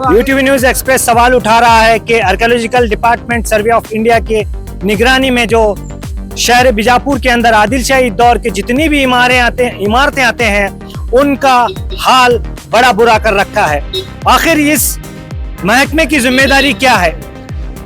UTV news express सवाल उठा रहा है कि archaeological department survey of India के निगरानी में जो शहर बीजापुर के अंदर आदिलशाही दौर के जितनी भी इमारतें आते हैं उनका हाल बड़ा बुरा कर रखा है। आखिर इस महकमे की जिम्मेदारी क्या है,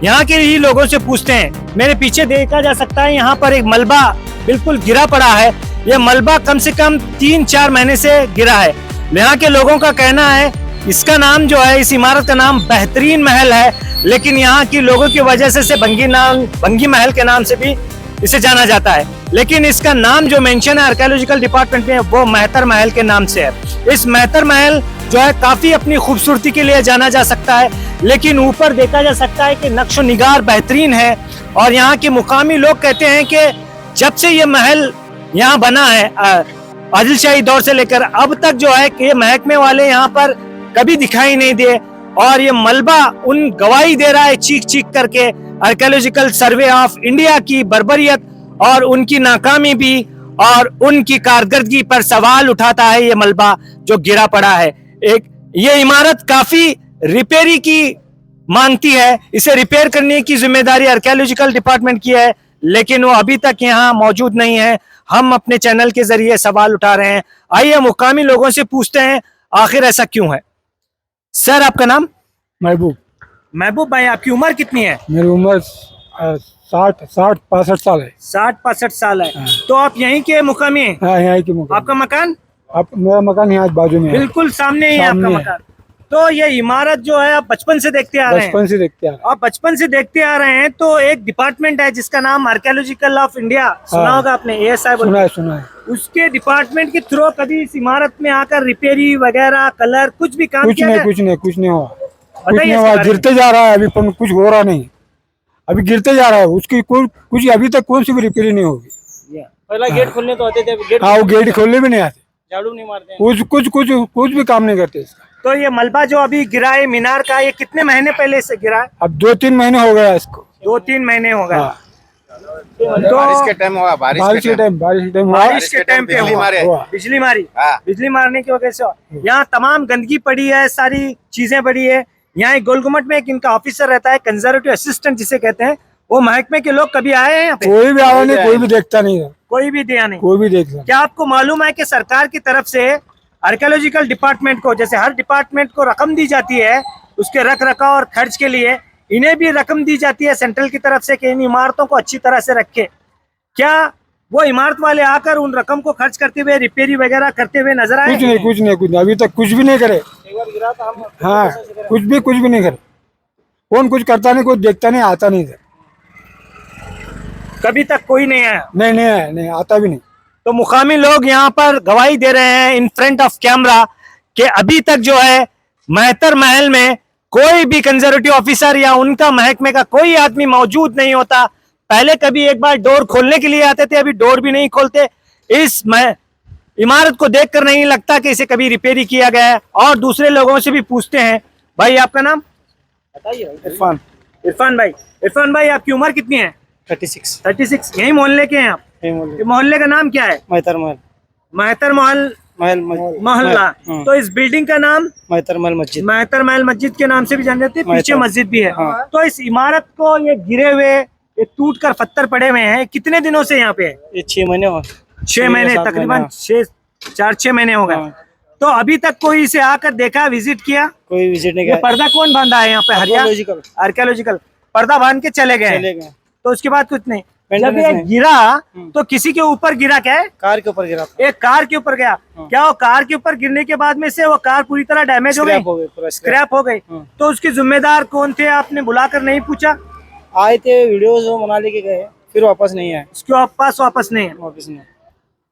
यहाँ के ही लोगों से पूछते हैं। मेरे पीछे देखा जा सकता है यहाँ पर एक मलबा बिल्कुल गिरा पड़ा है। यह मलबा कम से कम 3-4 महीने से गिरा है। यहाँ के लोगों का कहना है इसका नाम जो है, इस इमारत का नाम बेहतरीन महल है, लेकिन यहाँ की लोगों की वजह से इसे भंगी महल के नाम से भी इसे जाना जाता है। लेकिन इसका नाम जो मेंशन है आर्कियोलॉजिकल डिपार्टमेंट में वो मेहतर महल के नाम से है। इस मेहतर महल जो है काफी अपनी खूबसूरती के लिए जाना जा सकता है, लेकिन ऊपर देखा जा सकता है कि नक्शो निगार बेहतरीन है। और यहाँ के मुकामी लोग कहते हैं कि जब से ये महल यहाँ बना है आदिलशाही दौर से लेकर अब तक जो है कि ये महकमे वाले यहाँ पर कभी दिखाई नहीं दिए। और ये मलबा उन गवाही दे रहा है चीख चीख करके आर्कियोलॉजिकल सर्वे ऑफ इंडिया की बर्बरियत और उनकी नाकामी भी और उनकी कारकर्दगी पर सवाल उठाता है। ये मलबा जो गिरा पड़ा है, ये इमारत काफी रिपेयरी की मांगती है। इसे रिपेयर करने की जिम्मेदारी आर्कियोलॉजिकल डिपार्टमेंट की है, लेकिन वो अभी तक यहाँ मौजूद नहीं है। हम अपने चैनल के जरिए सवाल उठा रहे हैं। आइए मुकामी लोगों से पूछते हैं आखिर ऐसा क्यों है। सर, आपका नाम? महबूब। महबूब भाई, आपकी उम्र कितनी है? मेरी उम्र 60-65 साल है। 60-65 साल है। तो आप यहीं के मुकामी हैं? हाँ, यहाँ की मकान। आपका मकान? मेरा मकान यहाँ बाजू में है, बिल्कुल सामने ही है आपका मकान। तो ये इमारत जो है आप बचपन से देखते आ रहे हैं? बचपन से देखते आ रहे हैं। आप बचपन से देखते आ रहे हैं। तो एक डिपार्टमेंट है जिसका नाम आर्कियोलॉजिकल ऑफ इंडिया, सुना होगा आपने, ASI बोलते सुना है। उसके डिपार्टमेंट के थ्रू कभी इस इमारत में आकर रिपेयरी वगैरह, कलर, कुछ भी काम किया? कुछ नहीं हुआ। गिरते जा रहा है अभी, पर कुछ हो रहा नहीं। अभी गिरते जा रहा है, उसकी कुछ अभी तक कौन सी भी रिपेयरी नहीं होगी। पहला गेट खोलने तो आते थे, हाँ, वो गेट खोलने भी नहीं आते, झाड़ू नहीं मारते, कुछ भी काम नहीं करते इसका। तो ये मलबा जो अभी गिरा है मीनार का, ये कितने महीने पहले से गिरा है? अब 2-3 महीने हो गया इसको। 2-3 महीने हो गए। हाँ। तो बारिश के टाइम हुआ, बारिश के टाइम पे बिजली मारने की वजह से यहाँ तमाम गंदगी पड़ी है, सारी चीजें पड़ी है। यहाँ एक गोलगुमट में एक इनका ऑफिसर रहता है, कंजर्वेटिव असिस्टेंट जिसे कहते हैं। वो महकमे के लोग कभी आए हैं यहाँ पे? कोई भी आया नहीं, कोई भी देखता नहीं है, कोई भी दिया नहीं, कोई भी देखता। क्या आपको मालूम है कि सरकार की तरफ से आर्कियोलॉजिकल डिपार्टमेंट को, जैसे हर डिपार्टमेंट को रकम दी जाती है उसके रख रखाव और खर्च के लिए, इन्हें भी रकम दी जाती है सेंट्रल की तरफ से कि इन इमारतों को अच्छी तरह से रखे? क्या वो इमारत वाले आकर उन रकम को खर्च करते हुए रिपेयरी वगैरह करते हुए नजर आए? कुछ नहीं, अभी तक कुछ भी नहीं करे। हाँ, कुछ भी नहीं करे। कौन कुछ करता नहीं, कोई देखता नहीं, आता नहीं था। कभी तक कोई नहीं आया? नहीं, आता भी नहीं। तो मुकामी लोग यहाँ पर गवाही दे रहे हैं इन फ्रंट ऑफ कैमरा कि अभी तक जो है मेहतर महल में कोई भी कंजर्वेटिव ऑफिसर या उनका महकमे का कोई आदमी मौजूद नहीं होता। पहले कभी एक बार डोर खोलने के लिए आते थे, अभी डोर भी नहीं खोलते। इस इमारत को देखकर नहीं लगता कि इसे कभी रिपेयरी किया गया है। और दूसरे लोगों से भी पूछते हैं। भाई, आपका नाम बताइए। इरफान भाई, आपकी उम्र कितनी है? 36। यही मोहल्ले के हैं आप? मोहल्ले का नाम क्या है? मेहतर मोहल्ला। तो इस बिल्डिंग का नाम मेहतर महल मस्जिद के नाम से भी जान जाते हैं, पीछे मस्जिद भी है। तो इस इमारत को ये गिरे हुए, ये टूट कर पत्थर पड़े हुए हैं, कितने दिनों से यहाँ पे है? ये 6 महीने हो 6 महीने, तकरीबन 4-6 महीने हो गए। तो अभी तक कोई इसे आकर देखा, विजिट किया? कोई विजिट नहीं किया। पर्दा कौन बांधा है यहाँ पे? आर्कियोलॉजिकल पर्दा बांध के चले गए। तो उसके बाद कुछ नहीं। जब ये गिरा तो किसी के ऊपर गिरा? क्या है? कार के ऊपर गिरा। एक कार के ऊपर गया। क्या वो कार के ऊपर गिरने के बाद में से वो कार पूरी तरह डैमेज हो गई, स्क्रैप हो गई? तो उसके जिम्मेदार कौन थे, आपने बुलाकर नहीं पूछा? आए थे, वीडियो बना लेके गए, फिर वापस नहीं आए। उसके पास वापस नहीं है।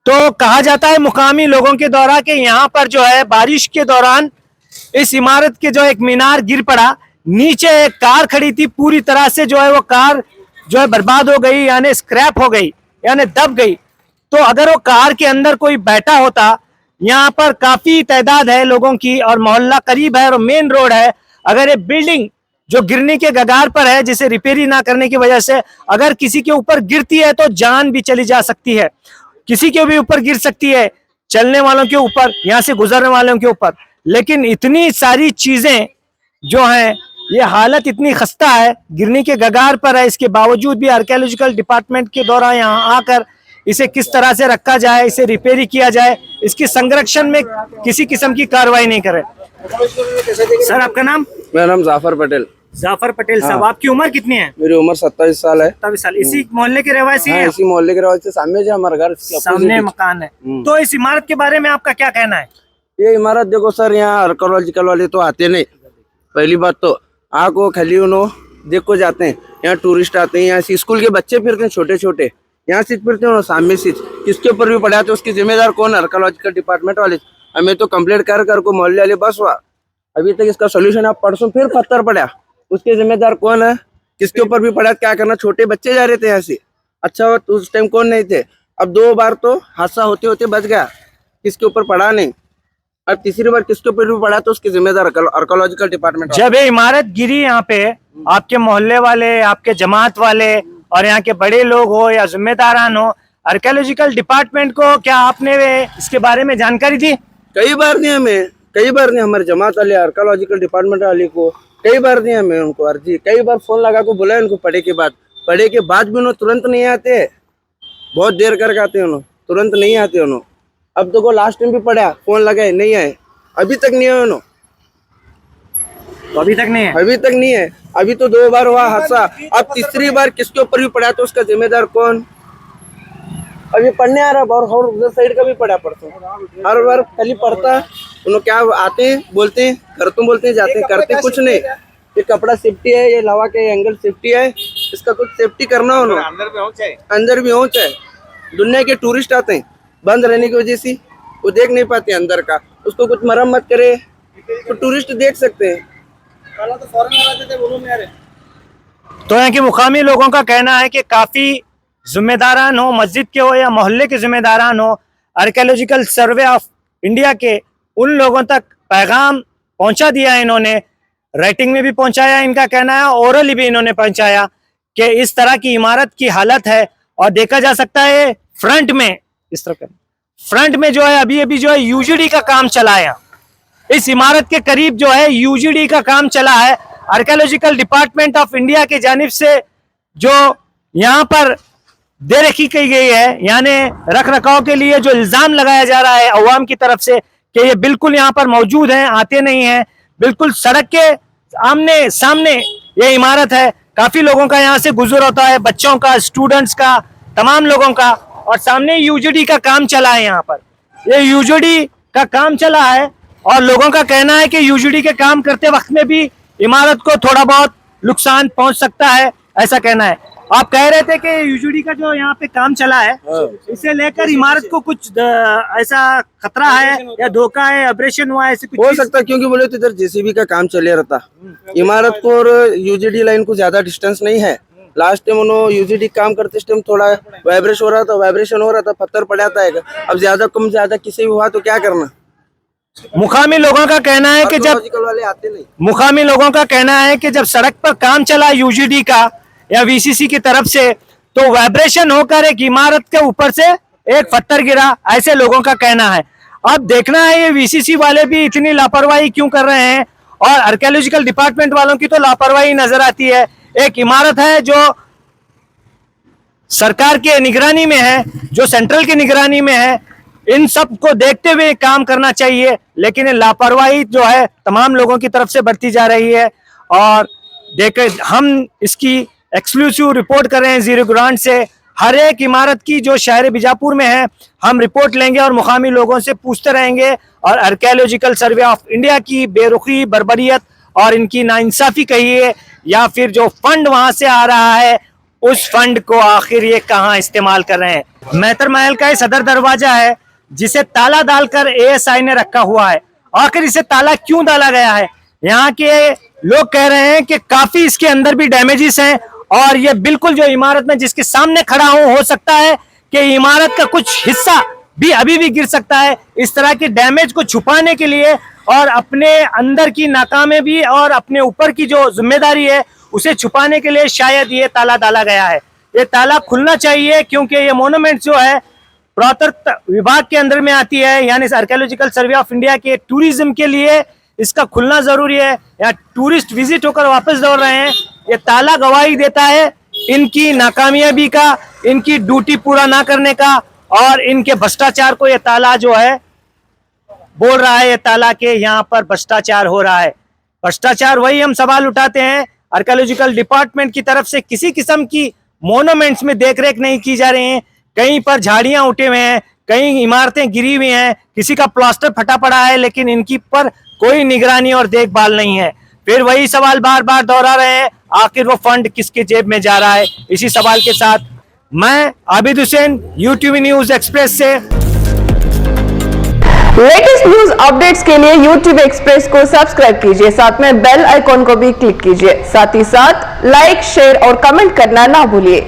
तो कहा जाता है मुकामी लोगों के द्वारा कि यहाँ पर जो है बारिश के दौरान इस इमारत के जो एक मीनार गिर पड़ा, नीचे एक कार खड़ी थी, पूरी तरह से जो है वो कार जो है बर्बाद हो गई, यानी स्क्रैप हो गई, यानी दब गई। तो अगर वो कार के अंदर कोई बैठा होता, यहाँ पर काफी तादाद है लोगों की और मोहल्ला करीब है और मेन रोड है, अगर ये बिल्डिंग जो गिरने के कगार पर है, जिसे रिपेयरी ना करने की वजह से अगर किसी के ऊपर गिरती है तो जान भी चली जा सकती है, किसी के भी ऊपर गिर सकती है, चलने वालों के ऊपर, यहाँ से गुजरने वालों के ऊपर। लेकिन इतनी सारी चीजें जो है ये हालत इतनी खस्ता है, गिरने के कगार पर है, इसके बावजूद भी आर्कियोलॉजिकल डिपार्टमेंट के द्वारा यहाँ आकर इसे किस तरह से रखा जाए, इसे रिपेयरी किया जाए, इसकी संरक्षण में किसी किस्म की कार्रवाई नहीं करे। सर आपका नाम? मेरा नाम जाफर पटेल। जाफर पटेल साहब, आपकी उम्र कितनी है? मेरी उम्र 27 साल है। 27 साल। इसी मोहल्ले के रहवासी हैं? इसी मोहल्ले के रहवासी, सामने जो हमारा घर, इसके सामने मकान है। तो इस इमारत के बारे में आपका क्या कहना है? ये इमारत देखो सर, यहाँ आर्कियोलॉजिकल वाले तो आते नहीं। पहली बात तो आँखों खली उन्होंने देख को जाते हैं, यहाँ टूरिस्ट आते हैं, यहाँ से स्कूल के बच्चे फिरते हैं, छोटे छोटे यहाँ से फिरते हैं, सामने से किसके ऊपर भी पड़ा तो उसकी जिम्मेदार कौन? आर्कियोलॉजिकल डिपार्टमेंट वाले। हमें तो कंप्लेंट कर को मोहल्ले वाले बस हुआ, अभी तक इसका सोल्यूशन। अब परसों फिर पत्थर पड़ा, उसके जिम्मेदार कौन है? किसके ऊपर भी पड़ा, क्या करना? छोटे बच्चे जा रहे थे यहाँ से। अच्छा हुआ तो उस टाइम कौन नहीं थे। अब 2 बार तो हादसा होते होते बच गया, किसके ऊपर पड़ा नहीं। अब तीसरी बार किसके ऊपर भी पड़ा तो उसके जिम्मेदार आर्कियोलॉजिकल डिपार्टमेंट। जब ये इमारत गिरी यहाँ पे, आपके मोहल्ले वाले, आपके जमात वाले और यहाँ के बड़े लोग हो या जिम्मेदारान हो, आर्कियोलॉजिकल डिपार्टमेंट को क्या आपने इसके बारे में जानकारी दी? कई बार दी हमें, कई बार दी हमारे जमात वाले, आर्कियोलॉजिकल डिपार्टमेंट वाले को कई बार दी हमें उनको अर्जी। कई बार फोन लगा को बोला उनको, पढ़े के बाद भी उन्होंने तुरंत नहीं आते, बहुत देर करके आते उन्होंने, तुरंत नहीं आते उन्होंने। अब तो को लास्ट टाइम भी पड़ा, फोन लगाए नहीं आए, अभी तक नहीं आए उन्होंने। अभी तक नहीं है? अभी तक नहीं है। अभी तो 2 बार हुआ हादसा, अब तीसरी बार किसके ऊपर भी पड़ा तो उसका जिम्मेदार कौन? अभी पढ़ने आ रहा और उधर साइड का भी पड़ा परसों, हर बार खाली पढ़ता। उन्होंने क्या आते हैं, बोलते हैं, करतूम बोलते हैं, जाते हैं, करते कुछ नहीं। ये कपड़ा सेफ्टी है, ये लावा के एंगल सेफ्टी है, इसका कुछ सेफ्टी करना हो, अंदर भी हो चाहे। दुनिया के टूरिस्ट आते हैं, बंद रहने की वजह से वो देख नहीं पाते अंदर का, उसको कुछ मरम्मत करे तो टूरिस्ट देख सकते हैं। तो यहाँ के मुकामी लोगों का कहना है कि काफी जिम्मेदारान हो, मस्जिद के हो या मोहल्ले के जिम्मेदारान हो, आर्कियोलॉजिकल सर्वे ऑफ इंडिया के उन लोगों तक पैगाम पहुंचा दिया है इन्होंने, राइटिंग में भी पहुंचाया, इनका कहना है ओरली भी इन्होंने पहुंचाया कि इस तरह की इमारत की हालत है। और देखा जा सकता है फ्रंट में, इस तरह फ्रंट में जो है अभी जो है यूजीडी का काम चला है। इस इमारत के करीब जो है यूजीडी का काम चला है। आर्कियोलॉजिकल डिपार्टमेंट ऑफ इंडिया की जानिब से जो यहाँ पर देरखी की गई है, यानी रख रखाव के लिए जो इल्जाम लगाया जा रहा है अवाम की तरफ से कि ये बिल्कुल यहाँ पर मौजूद हैं, आते नहीं हैं, बिल्कुल सड़क के आमने सामने ये इमारत है। काफी लोगों का यहाँ से गुजर होता है, बच्चों का, स्टूडेंट्स का, तमाम लोगों का। और सामने यूजीडी का काम चला है, यहाँ पर ये यूजीडी का काम चला है और लोगों का कहना है कि यूजीडी के काम करते वक्त में भी इमारत को थोड़ा बहुत नुकसान पहुंच सकता है, ऐसा कहना है। आप कह रहे थे कि यूजीडी का जो यहाँ पे काम चला है, इसे लेकर इमारत को कुछ ऐसा खतरा है या धोखा है, ऑपरेशन हुआ है, ऐसे कुछ हो सकता है, क्योंकि बोले तो इधर जेसीबी का काम चले रहता। इमारत को और यूजीडी लाइन को ज्यादा डिस्टेंस नहीं है। लास्ट टाइम उन्होंने यूजीडी काम करते टाइम थोड़ा वाइब्रेशन हो रहा था, पत्थर पड़ा था। अब ज्यादा कम ज्यादा किसी भी हुआ तो क्या करना। मुकामी लोगों का कहना है कि जब वाले आते नहीं, मुकामी लोगों का कहना है कि जब सड़क पर काम चला यूजीडी का या वीसीसी की तरफ से, तो वाइब्रेशन होकर एक इमारत के ऊपर से एक पत्थर गिरा, ऐसे लोगों का कहना है। अब देखना है ये वीसीसी वाले भी इतनी लापरवाही क्यों कर रहे हैं और आर्कियोलॉजिकल डिपार्टमेंट वालों की तो लापरवाही नजर आती है। एक इमारत है जो सरकार के निगरानी में है, जो सेंट्रल की निगरानी में है, इन सब को देखते हुए काम करना चाहिए, लेकिन ये लापरवाही जो है तमाम लोगों की तरफ से बढ़ती जा रही है। और देखे हम इसकी एक्सक्लूसिव रिपोर्ट कर रहे हैं जीरो ग्रांट से। हर एक इमारत की जो शहर बीजापुर में है हम रिपोर्ट लेंगे और मुकामी लोगों से पूछते रहेंगे और आर्कियोलॉजिकल सर्वे ऑफ इंडिया की बेरुखी, बर्बरियत और इनकी नाइंसाफी कहिए या फिर जो फंड वहां से आ रहा है उस फंड को आखिर ये कहाँ इस्तेमाल कर रहे हैं। मेहतर महल का ये सदर दरवाजा है जिसे ताला डालकर एएसआई ने रखा हुआ है। आखिर इसे ताला क्यों डाला गया है? यहाँ के लोग कह रहे हैं कि काफी इसके अंदर भी डैमेजेस हैं और ये बिल्कुल जो इमारत में जिसके सामने खड़ा हो सकता है कि इमारत का कुछ हिस्सा भी अभी भी गिर सकता है। इस तरह के डैमेज को छुपाने के लिए और अपने अंदर की नाकामी भी और अपने ऊपर की जो जिम्मेदारी है उसे छुपाने के लिए शायद ये ताला डाला गया है। ये ताला खुलना चाहिए क्योंकि ये मोन्यूमेंट जो है पुरातत्व विभाग के अंदर में आती है, यानी आर्कियोलॉजिकल सर्वे ऑफ इंडिया के टूरिज्म के लिए इसका खुलना जरूरी है। यहाँ टूरिस्ट विजिट होकर वापस दौड़ रहे हैं। ये ताला गवाही देता है इनकी नाकामयाबी का, इनकी ड्यूटी पूरा ना करने का और इनके भ्रष्टाचार को। ये ताला जो है बोल रहा है, ये ताला के यहाँ पर भ्रष्टाचार हो रहा है। भ्रष्टाचार वही हम सवाल उठाते हैं। आर्कियोलॉजिकल डिपार्टमेंट की तरफ से किसी किस्म की मोन्यूमेंट्स में देखरेख नहीं की जा रही है। कहीं पर झाड़ियां उठे हुए हैं, कहीं इमारतें गिरी हुई हैं, किसी का प्लास्टर फटा पड़ा है, लेकिन इनकी पर कोई निगरानी और देखभाल नहीं है। फिर वही सवाल बार बार दोहरा रहे हैं, आखिर वो फंड किसके जेब में जा रहा है। इसी सवाल के साथ मैं Abid Hussain, UTV news express से। लेटेस्ट न्यूज अपडेट्स के लिए यूट्यूब एक्सप्रेस को सब्सक्राइब कीजिए, साथ में बेल आइकॉन को भी क्लिक कीजिए। साथ ही साथ लाइक, शेयर और कमेंट करना ना भूलिए।